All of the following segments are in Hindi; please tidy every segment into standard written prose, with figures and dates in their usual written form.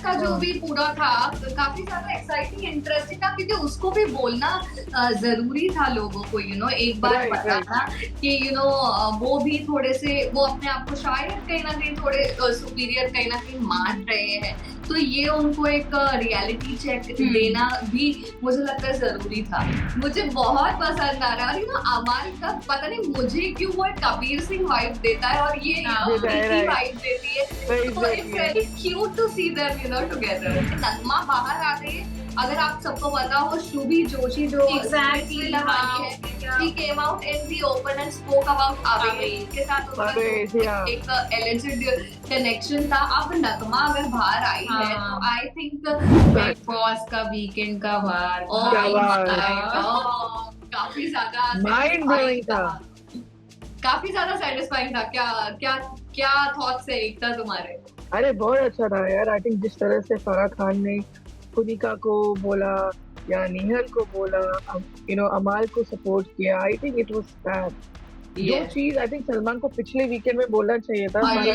का जो भी पूरा था काफी ज्यादा एक्साइटिंग इंटरेस्टिंग था, क्योंकि उसको भी बोलना जरूरी था लोगों को, एक बार बताना कि वो भी थोड़े से वो अपने आप को शायद कहीं ना कहीं थोड़े सुपीरियर कहीं ना कहीं मान रहे हैं, तो ये उनको एक रियलिटी चेक देना भी मुझे लगता है जरूरी था। मुझे बहुत पसंद आ रहा है, और अमाल का पता नहीं मुझे क्यों वो कबीर सिंह वाइब देता है और ये वाइब देती है, तो it's very cute to see them together. Nagma बाहर आ गई है, अगर आप सबको पता हो शुभी जोशी जो Exactly, है, she came out in the open and spoke about Abe के साथ उनका एक alleged connection था। अब नगमा अगर बाहर आई है तो आई थिंक बिग बॉस का वीकेंड का वार काफी ज्यादा माइंड ब्लोइंग था, काफी ज्यादा सेटिस्फाइंग था। क्या क्या क्या थॉट्स है एकता तुम्हारे? अरे बहुत अच्छा था यार। आई थिंक जिस तरह से फराह खान ने कुनिका को बोला या निहल को बोला, अमाल को सपोर्ट किया, I think it was fab. जो चीज आई थिंक सलमान को पिछले वीकेंड में बोलना चाहिए था, and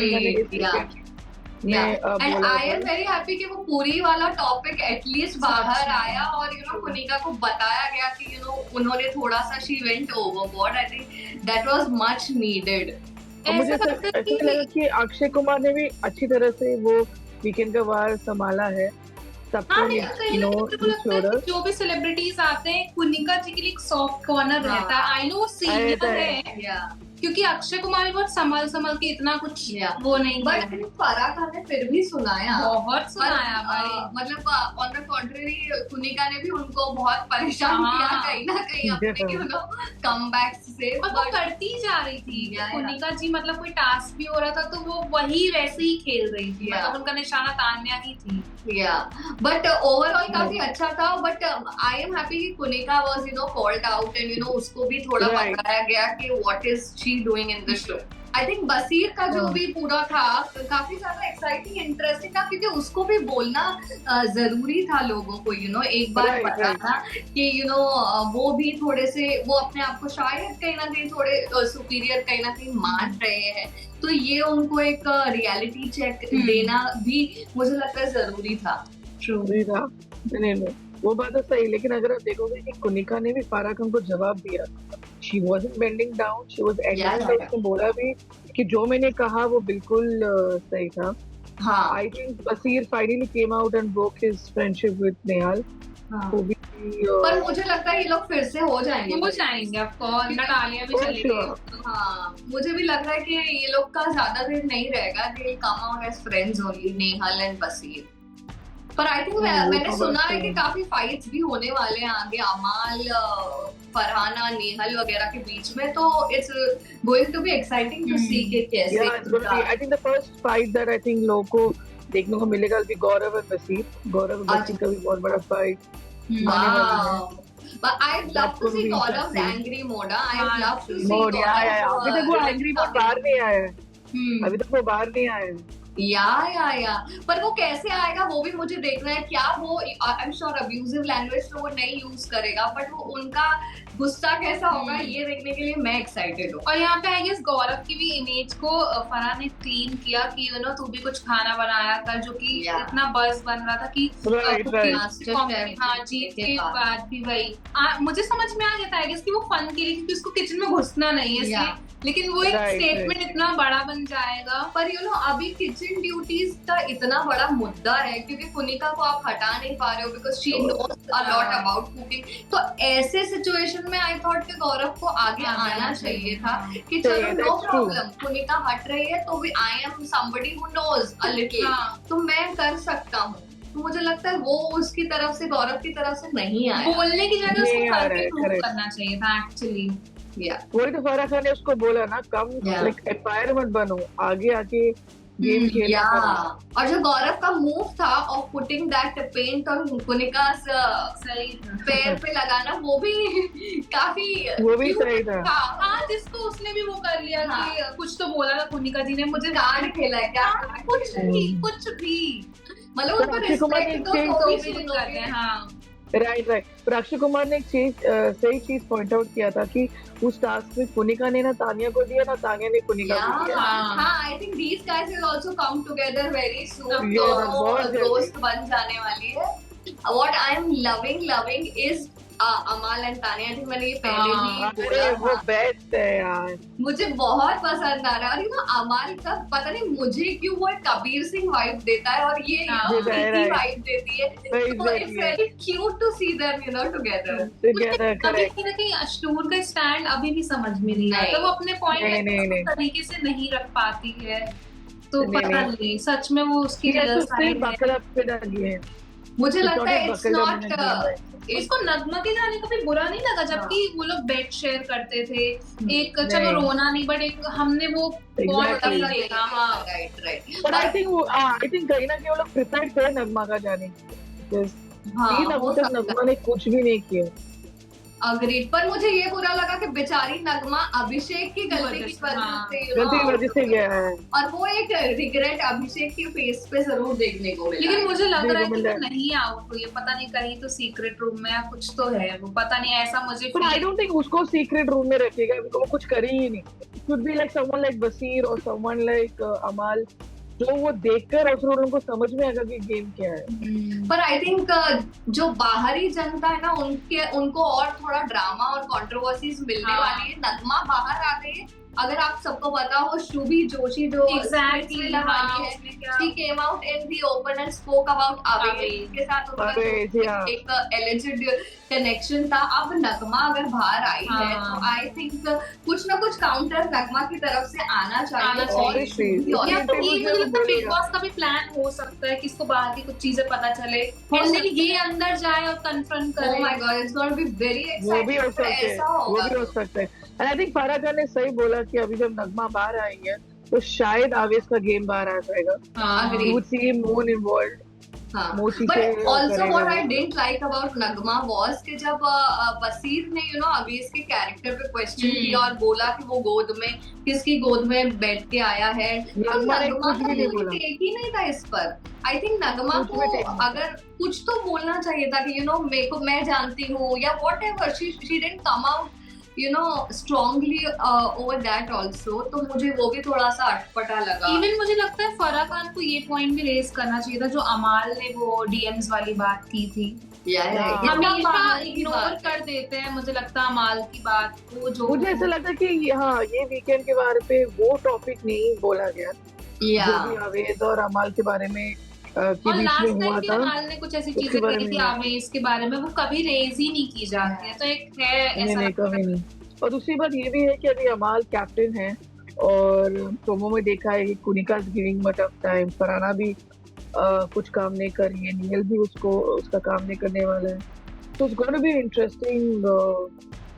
I am very happy कि वो पूरी वाला टॉपिक एटलीस्ट बाहर आया और कुनिका को बताया गया कि उन्होंने थोड़ा सा she went overboard. I think that was much needed. मुझे ऐसा लगा कि अक्षय कुमार ने भी अच्छी तरह से वो वीकेंड का वार संभाला है। जो भी सेलिब्रिटीज आते हैं कुनिका जी के लिए एक सॉफ्ट कॉर्नर रहता है। आई नो सीनियर है क्योंकि अक्षय कुमार बहुत संभल के इतना कुछ वो नहीं, बट फराह खान ने फिर भी सुनाया, बहुत सुनाया भाई। मतलब ऑन द कॉन्ट्ररी कुनिका ने भी उनको बहुत परेशान किया कहीं ना कहीं अपने कमबैक्स से, और वो करती जा रही थी कुनिका जी। मतलब कोई टास्क भी हो रहा था तो वो वही वैसे ही खेल रही थी, मतलब उनका निशाना तान्या ही थी। बट ओवरऑल काफी अच्छा था। बट आई एम हैप्पी कि Kunika was called out and उसको भी थोड़ा बताया गया कि what is she doing in this show. I think Basir का जो भी पूरा था काफी ज्यादा एक्साइटिंग इंटरेस्टिंग था, क्योंकि उसको भी बोलना जरूरी था लोगों को, एक बार बताना कि वो भी थोड़े से वो अपने आप को शायद कहीं ना कहीं थोड़े सुपीरियर कहीं ना कहीं मान रहे हैं, तो ये उनको एक रियलिटी चेक देना भी मुझे लगता है जरूरी था। नहीं, वो बात तो सही, लेकिन अगर आप देखोगे कि कुनिका ने भी फराह खान को जवाब दिया, she wasn't bending down, she was aggressive। उसने बोला भी कि जो मैंने कहा वो बिल्कुल सही था। I think Basir finally came out and broke his friendship with Nehal. वो भी पर मुझे लगता है ये लोग फिर से हो जाएंगे ऑफ कोर्स। नटालिया भी चलेगी। मुझे भी लग रहा है कि ये लोग का ज्यादा देर नहीं रहेगा, they will come out as friends only, Nehal and Basir. पर आई थिंक मैंने सुना है कि काफी फाइट्स भी होने वाले हैं आगे अमाल, फरहाना, नेहल वगैरह के बीच में, तो it's going to be exciting to see कि कैसे। I think the first fight that I think लोगों को देखने को मिलेगा भी गौरव और बसीर का भी बहुत बड़ा fight. But I'd love to see Gaurav's angry mode. I'd love to see Gaurav's अभी तक वो angry mode बाहर नहीं आया है। अभी तक वो बाहर नहीं आया है। या पर वो कैसे आएगा वो भी मुझे देखना है। क्या वो I am sure abusive language तो वो नहीं यूज करेगा, बट वो उनका गुस्सा कैसा होगा ये देखने के लिए मैं एक्साइटेड हूँ। और यहाँ पे आई गेस गौरव की भी इमेज को फराह ने क्लीन किया कि तू भी कुछ खाना बनाया था जो कि इतना बज़ बन रहा था कि जीत के बाद भी वही मुझे समझ में आ गया था आई गेस कि वो फन के लिए, क्योंकि उसको किचन में घुसना नहीं है इसलिए, लेकिन वो एक स्टेटमेंट इतना बड़ा बन जाएगा। पर अभी किचन ड्यूटीज का इतना बड़ा मुद्दा है क्योंकि कुनिका को आप हटा नहीं पा रहे हो because she knows a lot about cooking. तो ऐसे सिचुएशन में आई थॉट कि गौरव को आगे आना चाहिए था कि चलो नो प्रॉब्लम, कुनिका हट रही है तो भी I am somebody who knows a little, तो मैं कर सकता हूँ। तो मुझे लगता है वो उसकी तरफ से, गौरव की तरफ से नहीं आया। बोलने की जगह उसको करके प्रूव करना चाहिए था एक्चुअली। वही तो फराह खान ने उसको बोला ना, कम लाइक एम्पायर मत बनो, आगे आके गेम खेलना। और जो गौरव का मूव था of putting that paint on Kunika's पैर पे लगाना, वो भी सही था। हाँ, जिसको उसने भी वो कर लिया कि कुछ तो बोला था कुनिका जी ने, मुझे कार्ड खेला है क्या, कुछ भी मतलब उनको रिस्पेक्ट तो भी करते हैं। Right right. पर अक्षय कुमार ने एक चीज सही चीज पॉइंट आउट किया था कि उस टास्क में कुनिका ने ना तानिया को दिया, ना तानिया ने कुनिका को दिया। हाँ, I think these guys will also come together very soon. बहुत तो दोस्त बन जाने वाली है. What I'm loving is अमाल एंड तानिया। थी मैंने ये पहले भी बोला था, वो बेस्ट है यार, मुझे बहुत पसंद आ रहा है। और यू नो अमाल का पता नहीं मुझे क्यों वो एक कबीर सिंह वाइब देता है और ये वाइब देती है, तो it's very cute to see them you know together. कहीं अश्नूर का स्टैंड अभी भी समझ में नहीं आता, वो अपने पॉइंट तरीके से नहीं रख पाती है, तो पता नहीं सच में वो उसकी मुझे लगता है इट्स नॉट इसको नगमा के जाने का भी बुरा नहीं लगा, जबकि वो लोग बेड शेयर करते थे। एक चलो रोना नहीं, बट एक हमने वो बहुत देखा। हाँ राइट। पर आई थिंक कहीं ना कहीं वो लोग प्रिपेयर्ड थे नगमा का जाने के। नगमा ने कुछ भी नहीं किया। अग्रीड। पर मुझे ये बुरा लगा कि बेचारी नगमा अभिषेक की गलती की वजह से गया है, और वो एक रिग्रेट अभिषेक के फेस पे जरूर देखने को मिला। लेकिन मुझे लग रहा है कि वो नहीं आउट हुई है, पता नहीं कहीं तो सीक्रेट रूम में या कुछ तो है, वो पता नहीं, ऐसा मुझे। पर आई डोंट थिंक उसको सीक्रेट रूम में रखेगा, वो कुछ करे ही नहीं। It could be like someone like Basir और समवन लाइक अमाल, जो वो देखकर और उनको समझ में आएगा कि गेम क्या है। पर आई थिंक जो बाहरी जनता है ना, उनको और थोड़ा ड्रामा और कंट्रोवर्सीज मिलने वाली है। नगमा बाहर आ गई है, अगर आप सबको पता हो शुभी जोशी जो एग्जैक्टली है, she came out in the open and spoke about Awez के साथ उनका एक alleged कनेक्शन था। अब नगमा अगर बाहर आई है तो आई थिंक कुछ ना कुछ काउंटर नगमा की तरफ से आना चाहिए। या तो बिग बॉस का भी प्लान हो सकता है कि इसको बाहर की कुछ चीजें पता चले और ये अंदर जाए और कन्फ्रंट करे। Oh my God, it's going to be very exciting। वो भी हो सकता है। And I think Farah Khan ने सही बोला कि अभी जब नगमा बाहर आई है तो शायद आवेश का गेम बाहर आ जाएगा। You would see him more involved। But also what I didn't like about Nagma was कि जब बसीर ने यू नो अवेश के कैरेक्टर पे क्वेश्चन किया और बोला कि वो गोद में किसकी गोद में बैठ के आया है, तो नगमा का टेक ही नहीं था इस पर। आई थिंक नगमा को अगर कुछ तो बोलना चाहिए था कि यू नो मेरे को मैं जानती हूँ या what ever, she didn't come out you know strongly over that also। तो मुझे वो भी थोड़ा सा अटपटा लगा। इवन मुझे लगता है फराह खान को ये पॉइंट भी रेज करना चाहिए था जो अमाल ने वो डीएम्स वाली बात की थी। हमेशा इग्नोर कर देते हैं मुझे लगता है अमाल की बात को। जो मुझे ऐसा लगता है कि हाँ ये वीकेंड के बारे पे वो टॉपिक नहीं बोला गया, जो भी अवेद और अमाल के बारे में और लास्ट टाइम भी अमाल ने कुछ ऐसी चीजें कही थी आवेश के बारे में, वो कभी रेज ही नहीं की जाती है। तो एक है ऐसा कभी नहीं। और दूसरी बात ये भी है कि अभी अमाल कैप्टन है और प्रोमो में देखा है कि Kunika is giving much of time, Farana भी कुछ काम नहीं कर रही है, नील भी उसका काम नहीं करने वाला है, तो it's going to be interesting.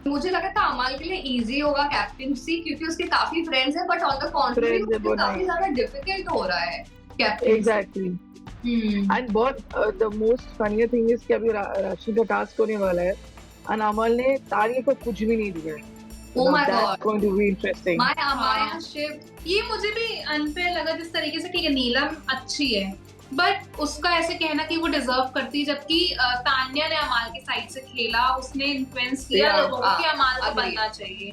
मुझे लगा था अमाल के लिए इजी होगा कैप्टनसी क्योंकि उसके काफी फ्रेंड्स हैं, बट ऑन द कॉन्ट्री काफी ज्यादा डिफिकल्ट हो रहा है कैप्टन। एग्जैक्टली। एंड बहुत the most funny thing is कि अभी राशि का टास्क होने वाला है और अमल ने तानिया को कुछ भी नहीं दिया। Oh my God, going to be interesting। My Amaya ship, ये मुझे भी अनफेयर लगा जिस तरीके से। ठीक है नीलम अच्छी है, बट उसका ऐसे कहना कि वो डिजर्व करती, जबकि तान्या ने अमाल की साइड से खेला, उसने इन्फ्लुएंस किया लोगों को कि अमाल को बनना चाहिए,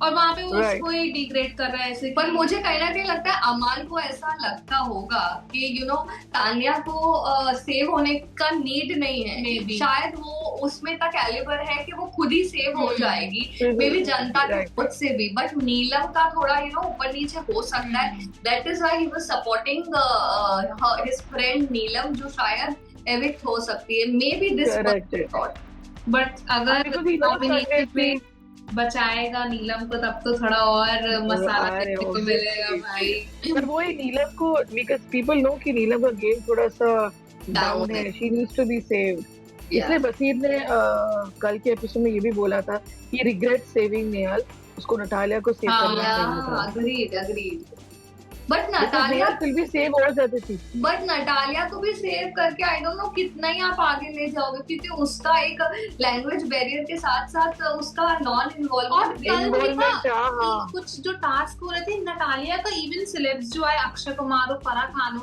और वहाँ पे वो उसको ही डिग्रेड कर रहा है ऐसे। पर मुझे कहीं ना कहीं लगता है अमाल को ऐसा लगता होगा कि यू नो तान्या को सेव होने का नीड नहीं है, शायद वो उसमें का कैलिबर है कि वो खुद ही सेव हो जाएगी, मे बी जनता के खुद से भी। बट नीलम का थोड़ा यू नो ऊपर नीचे हो सकता है, that is why he was supporting his friend Neelam, जो शायद एविक्ट हो सकती है, मे बी दिस। बट अगर बचाएगा नीलम को तब तो थोड़ा और मसाला देखने को मिलेगा भाई। पर वो ही नीलम को, बिकॉज़ पीपल नो कि नीलम का गेम थोड़ा सा डाउन है, she needs to be saved. इसलिए बसीर ने कल के एपिसोड में ये भी बोला था कि रिग्रेट सेविंग नेहाल, उसको नटालिया को सेव करना चाहिए था। अग्रीड। बट नटालिया फिर भी सेव हो जाती थी, बट नटालिया को भी सेव करके आई डोंट नो कितना ही आप आगे ले जाओगे, क्योंकि उसका एक लैंग्वेज बैरियर के साथ साथ उसका नॉन इन्वॉल्वमेंट। कुछ जो टास्क हो रहे थे नटालिया का, इवन सिलेब्स जो आए अक्षय कुमार और फराह खान,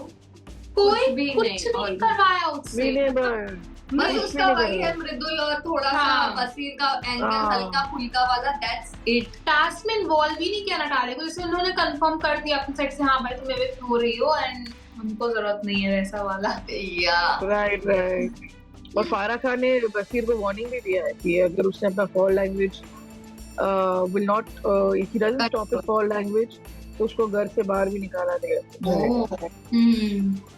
कोई भी कुछ नहीं, नहीं करवाया उससे। बस कुछ उसका भी नहीं वही करा। है मृदुल और थोड़ा सा हाँ। बसीर का एंगल हाँ। हल्का फुल्का वाला, दैट्स इट। टास्क में इन्वॉल्व ही नहीं किया नटाले को, जैसे उन्होंने कंफर्म कर दिया अपनी साइड से, हाँ भाई तुम एविक्ट हो रही हो एंड हमको जरूरत नहीं है वैसा वाला। या राइट। और फारा खान ने बसीर को वार्निंग भी दिया है कि अगर उसने अपना foul language will not if he doesn't stop his foul language तो उसको घर से बाहर भी निकाला देगा।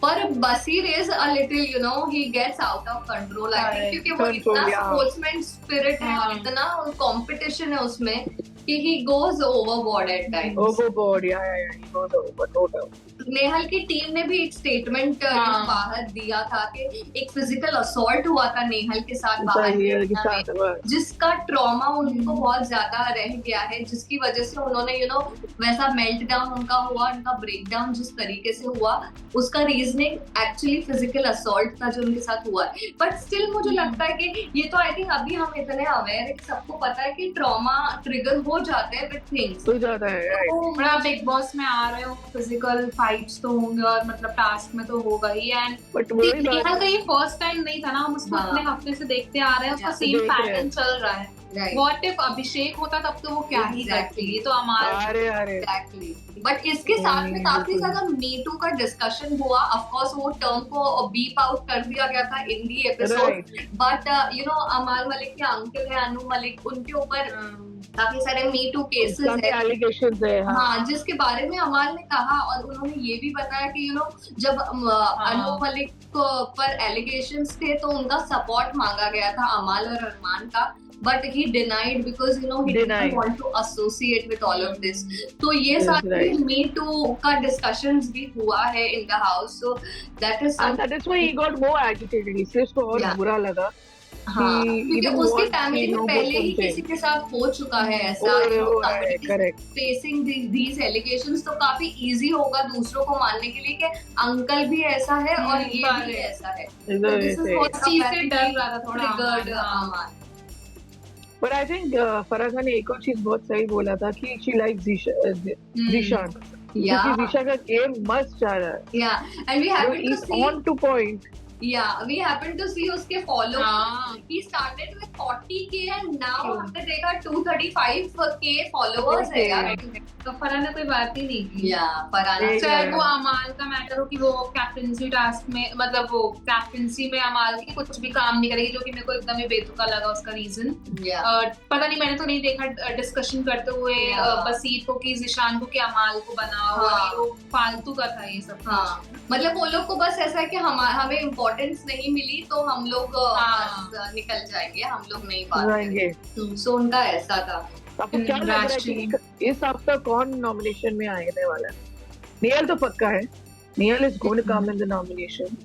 पर Basir is a little you know he gets out of control I think, क्योंकि वो इतना स्पोर्ट्समैन स्पिरिट है और इतना कंपटीशन है उसमें कि he goes overboard at times. Overboard, yeah, he goes overboard, no doubt. Nehal की टीम ने भी एक स्टेटमेंट बाहर दिया था कि एक फिजिकल असॉल्ट हुआ था नेहल के साथ बाहर में, जिसका ट्रॉमा उनको बहुत ज्यादा रह गया है, जिसकी वजह से उन्होंने यू नो वैसा मेल्ट डाउन उनका हुआ, उनका ब्रेक डाउन जिस तरीके से हुआ, उसका रीजनिंग एक्चुअली फिजिकल असॉल्ट था जो उनके साथ हुआ है। बट स्टिल मुझे लगता है कि ये तो आई थिंक अभी हम इतने अवेयर है कि सबको पता है कि ट्रॉमा ट्रिगर हो जाते हैं विद थिंग्स, हो जाता है। और आप बिग बॉस में आ रहे हो, फिजिकल फाइट्स तो होंगे और मतलब टास्क में तो होगा ही। एंड बट वही बात नेहा का ये फर्स्ट टाइम नहीं था ना, हम उसको इतने हफ्ते से देखते आ रहे हैं, उसका सेम पैटर्न चल रहा है। What if अभिषेक होता तब तो वो क्या ही करती, ये तो हमारे एग्जैक्टली। बट इसके साथ में काफी ज्यादा मी टू का डिस्कशन हुआ, ऑफ कोर्स वो टर्म को बीप आउट कर दिया गया था in the episode, but you know Amaal Malik के अंकल है अनु मलिक, उनके ऊपर काफी सारे मी टू केसेस है, एलिगेशंस है। हाँ, जिसके बारे में अमाल ने कहा और उन्होंने ये भी बताया कि यू नो जब अनु मलिक पर एलिगेशंस थे तो उनका सपोर्ट मांगा गया था अमाल और अरमान का, but he denied because you know he didn't want to associate with all of this. तो ये सारे Me Too का discussions भी हुआ है in the house, so that is and that is why he got more agitated. इसलिए उसको और बुरा लगा। हाँ, क्योंकि उसकी फैमिली में पहले ही किसी के साथ हो चुका है ऐसा, फेसिंग these allegations, तो काफी इजी होगा दूसरों को मानने के लिए कि अंकल भी ऐसा है और ये भी ऐसा है, तो this is what चीज से डर रहा था थोड़ा triggered Aman. But I think Farah Khan ने एक और चीज बहुत सही बोला था कि she likes Zishan, क्योंकि Zisha का गेम मस्त जा रहा है। Yeah, and we happen to see on to point. Yeah, we happen to see उसके followers. He started with 40k and now हमने देखा 235k followers है यार। तो फराह ने कोई बात ही नहीं की। चाहे वो अमाल का मैटर हो कि वो कैप्टनसी टास्क में, मतलब वो कैप्टनसी में अमाल की कुछ भी काम नहीं करेगी, जो कि मेरे को एकदम ही बेतुका लगा उसका रीजन। पता नहीं, मैंने तो नहीं देखा डिस्कशन करते हुए बसीर को कि जिशान को कि अमाल को बनाओ, वो फालतू का था ये सब। मतलब वो लोग को बस ऐसा है कि हमें इम्पोर्टेंस नहीं मिली तो हम लोग निकल जाएंगे, हम लोग नहीं बात करेंगे, सो उनका ऐसा था। आपको क्या लग रहा है कि इस हफ्ता कौन नॉमिनेशन में आने वाला है? नेहल तो पक्का है, Nehal is going to come in the nomination,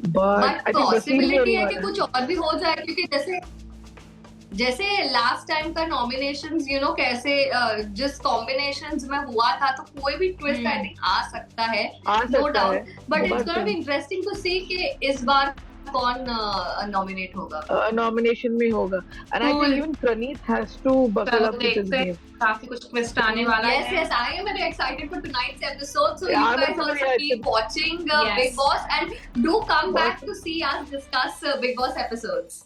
but I think possibility है कि कुछ और भी हो जाए, क्योंकि जैसे लास्ट टाइम का नॉमिनेशंस यू नो कैसे जिस कॉम्बिनेशंस में हुआ था, तो कोई भी ट्विस्ट आई थिंक आ सकता है, no doubt, but it's gonna be interesting to see कि इस बार कौन नॉमिनेट होगा, नॉमिनेशन में होगा। And I think even Praneet has to buckle up with his game, काफी कुछ ट्विस्ट आने वाला है। Yes, I am very excited for tonight's episode, so you guys also keep watching Big Boss and do come back to see us discuss Big Boss episodes.